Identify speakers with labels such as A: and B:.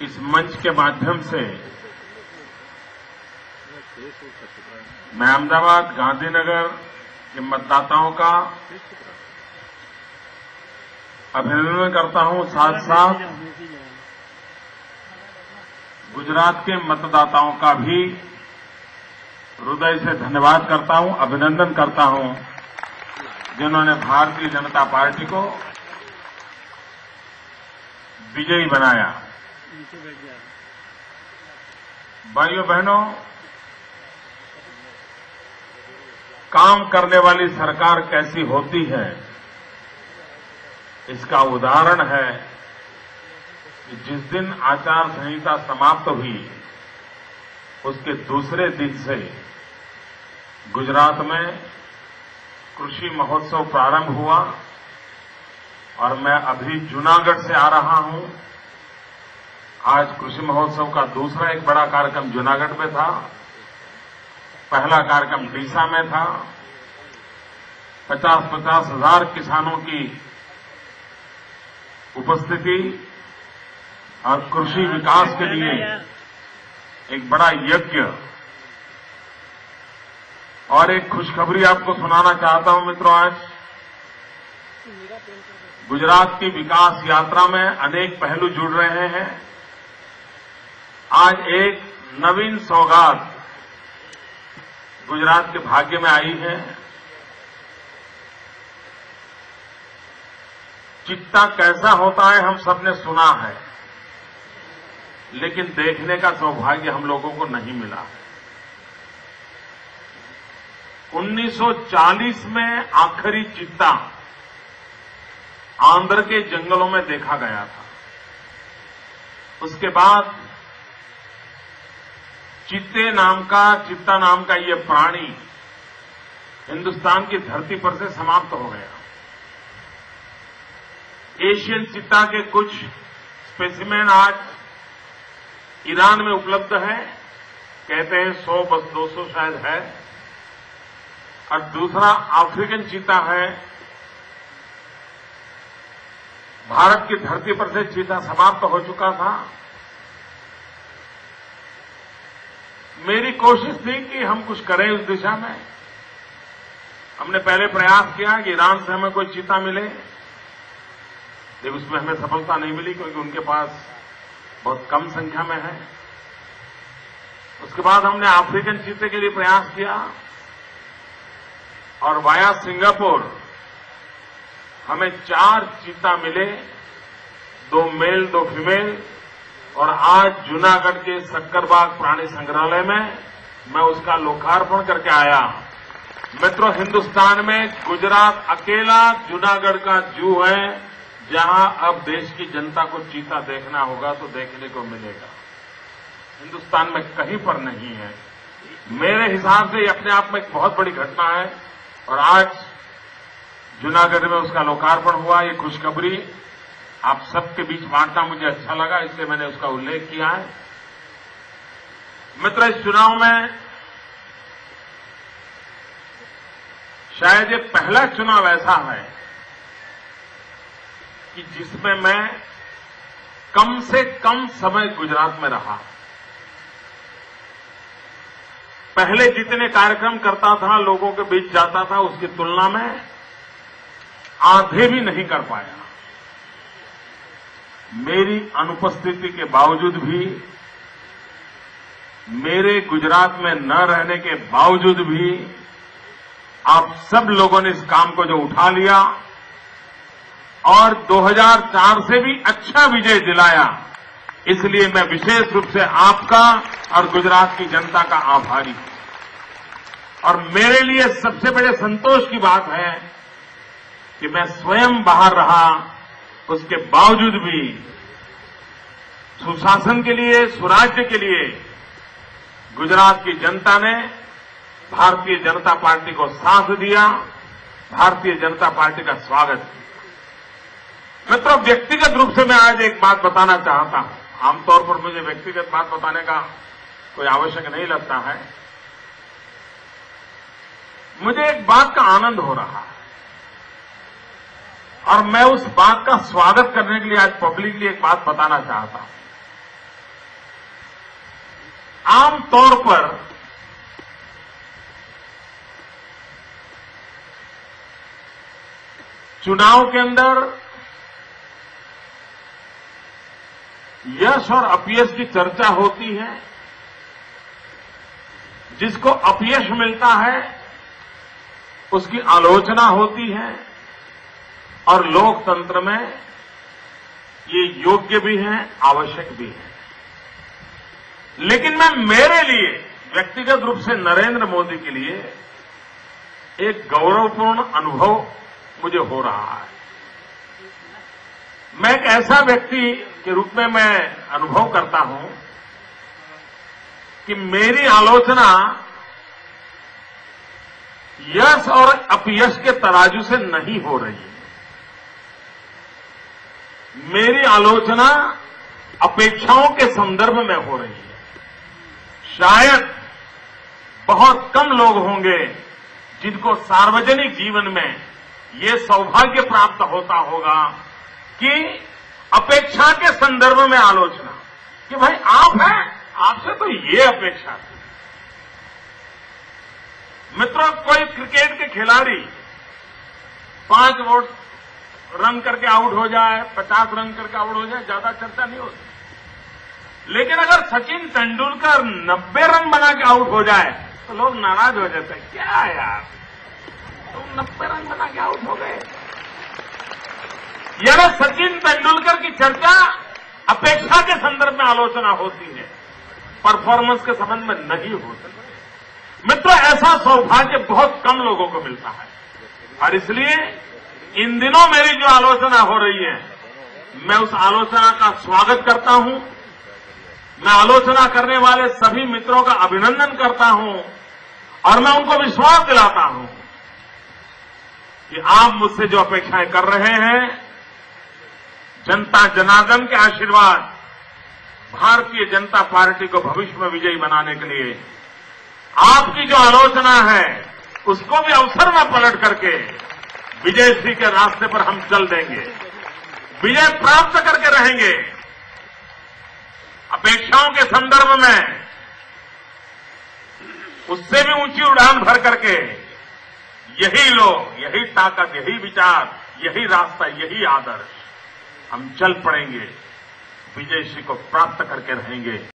A: इस मंच के माध्यम से मैं अहमदाबाद गांधीनगर के मतदाताओं का अभिनंदन करता हूं, साथ साथ गुजरात के मतदाताओं का भी हृदय से धन्यवाद करता हूं, अभिनंदन करता हूं, जिन्होंने भारतीय जनता पार्टी को विजयी बनाया। भाइयों बहनों, काम करने वाली सरकार कैसी होती है, इसका उदाहरण है कि जिस दिन आचार संहिता समाप्त हुई उसके दूसरे दिन से गुजरात में कृषि महोत्सव प्रारंभ हुआ और मैं अभी जूनागढ़ से आ रहा हूं। आज कृषि महोत्सव का दूसरा एक बड़ा कार्यक्रम जूनागढ़ में था। पहला कार्यक्रम डीसा में था। 50-50 हजार किसानों की उपस्थिति और कृषि विकास के लिए एक बड़ा यज्ञ। और एक खुशखबरी आपको सुनाना चाहता हूं मित्रों, आज गुजरात की विकास यात्रा में अनेक पहलू जुड़ रहे हैं। आज एक नवीन सौगात गुजरात के भाग्य में आई है। चिट्टा कैसा होता है हम सबने सुना है, लेकिन देखने का सौभाग्य हम लोगों को नहीं मिला है। 1940 में आखिरी चित्ता आंध्र के जंगलों में देखा गया था। उसके बाद चित्ता नाम का ये प्राणी हिंदुस्तान की धरती पर से समाप्त हो गया। एशियन चित्ता के कुछ स्पेसिमेन आज ईरान में उपलब्ध है, कहते हैं 100 बस 200 शायद है। और दूसरा अफ्रीकन चीता है। भारत की धरती पर से चीता समाप्त हो चुका था। मेरी कोशिश थी कि हम कुछ करें उस दिशा में। हमने पहले प्रयास किया कि ईरान से हमें कोई चीता मिले, लेकिन उसमें हमें सफलता नहीं मिली क्योंकि उनके पास बहुत कम संख्या में है। उसके बाद हमने अफ्रीकन चीते के लिए प्रयास किया और वाया सिंगापुर हमें 4 चीता मिले, 2 मेल 2 फीमेल। और आज जूनागढ़ के सक्करबाग प्राणी संग्रहालय में मैं उसका लोकार्पण करके आया। मित्रों, हिंदुस्तान में गुजरात अकेला जूनागढ़ का जू है जहां अब देश की जनता को चीता देखना होगा तो देखने को मिलेगा। हिंदुस्तान में कहीं पर नहीं है। मेरे हिसाब से ये अपने आप में एक बहुत बड़ी घटना है और आज जूनागढ़ में उसका लोकार्पण हुआ। ये खुशखबरी आप सबके बीच बांटना मुझे अच्छा लगा, इसलिए मैंने उसका उल्लेख किया है। मित्र, इस चुनाव में शायद ये पहला चुनाव ऐसा है कि जिसमें मैं कम से कम समय गुजरात में रहा। पहले जितने कार्यक्रम करता था, लोगों के बीच जाता था, उसकी तुलना में आधे भी नहीं कर पाया। मेरी अनुपस्थिति के बावजूद भी, मेरे गुजरात में न रहने के बावजूद भी आप सब लोगों ने इस काम को जो उठा लिया और 2004 से भी अच्छा विजय दिलाया, इसलिए मैं विशेष रूप से आपका और गुजरात की जनता का आभारी हूं। और मेरे लिए सबसे बड़े संतोष की बात है कि मैं स्वयं बाहर रहा, उसके बावजूद भी सुशासन के लिए, सुराज्य के लिए गुजरात की जनता ने भारतीय जनता पार्टी को साथ दिया, भारतीय जनता पार्टी का स्वागत किया। मित्रों, व्यक्तिगत रूप से मैं आज एक बात बताना चाहता हूं। आमतौर पर मुझे व्यक्तिगत बात बताने का कोई आवश्यक नहीं लगता है। मुझे एक बात का आनंद हो रहा है और मैं उस बात का स्वागत करने के लिए आज पब्लिकली एक बात बताना चाहता हूं। आम तौर पर चुनाव के अंदर यश और अपयश की चर्चा होती है। जिसको अपयश मिलता है उसकी आलोचना होती है और लोकतंत्र में ये योग्य भी है, आवश्यक भी है। लेकिन मैं मेरे लिए व्यक्तिगत रूप से नरेंद्र मोदी के लिए एक गौरवपूर्ण अनुभव मुझे हो रहा है। मैं एक ऐसा व्यक्ति के रूप में मैं अनुभव करता हूं कि मेरी आलोचना यश और अपयश के तराजू से नहीं हो रही है। मेरी आलोचना अपेक्षाओं के संदर्भ में हो रही है। शायद बहुत कम लोग होंगे जिनको सार्वजनिक जीवन में ये सौभाग्य प्राप्त होता होगा कि अपेक्षा के संदर्भ में आलोचना, कि भाई आप हैं, आपसे तो ये अपेक्षा थी। मित्रों, कोई क्रिकेट के खिलाड़ी 5 वोट रन करके आउट हो जाए, 50 रन करके आउट हो जाए, ज्यादा चर्चा नहीं होती। लेकिन अगर सचिन तेंदुलकर 90 रन बना के आउट हो जाए तो लोग नाराज हो जाते हैं। क्या यार, तुम 90 रन बना के आउट हो गए। यानी सचिन तेंदुलकर की चर्चा अपेक्षा के संदर्भ में आलोचना होती है, परफॉर्मेंस के संबंध में नहीं होती। मित्रों, ऐसा सौभाग्य बहुत कम लोगों को मिलता है और इसलिए इन दिनों मेरी जो आलोचना हो रही है, मैं उस आलोचना का स्वागत करता हूं। मैं आलोचना करने वाले सभी मित्रों का अभिनंदन करता हूं और मैं उनको विश्वास दिलाता हूं कि आप मुझसे जो अपेक्षाएं कर रहे हैं, जनता जनार्दन के आशीर्वाद भारतीय जनता पार्टी को भविष्य में विजयी बनाने के लिए आपकी जो आलोचना है उसको भी अवसर में पलट करके विजय श्री के रास्ते पर हम चल देंगे, विजय प्राप्त करके रहेंगे। अपेक्षाओं के संदर्भ में उससे भी ऊंची उड़ान भर करके यही लोग, यही ताकत, यही विचार, यही रास्ता, यही आदर्श हम चल पड़ेंगे, विजय श्री को प्राप्त करके रहेंगे।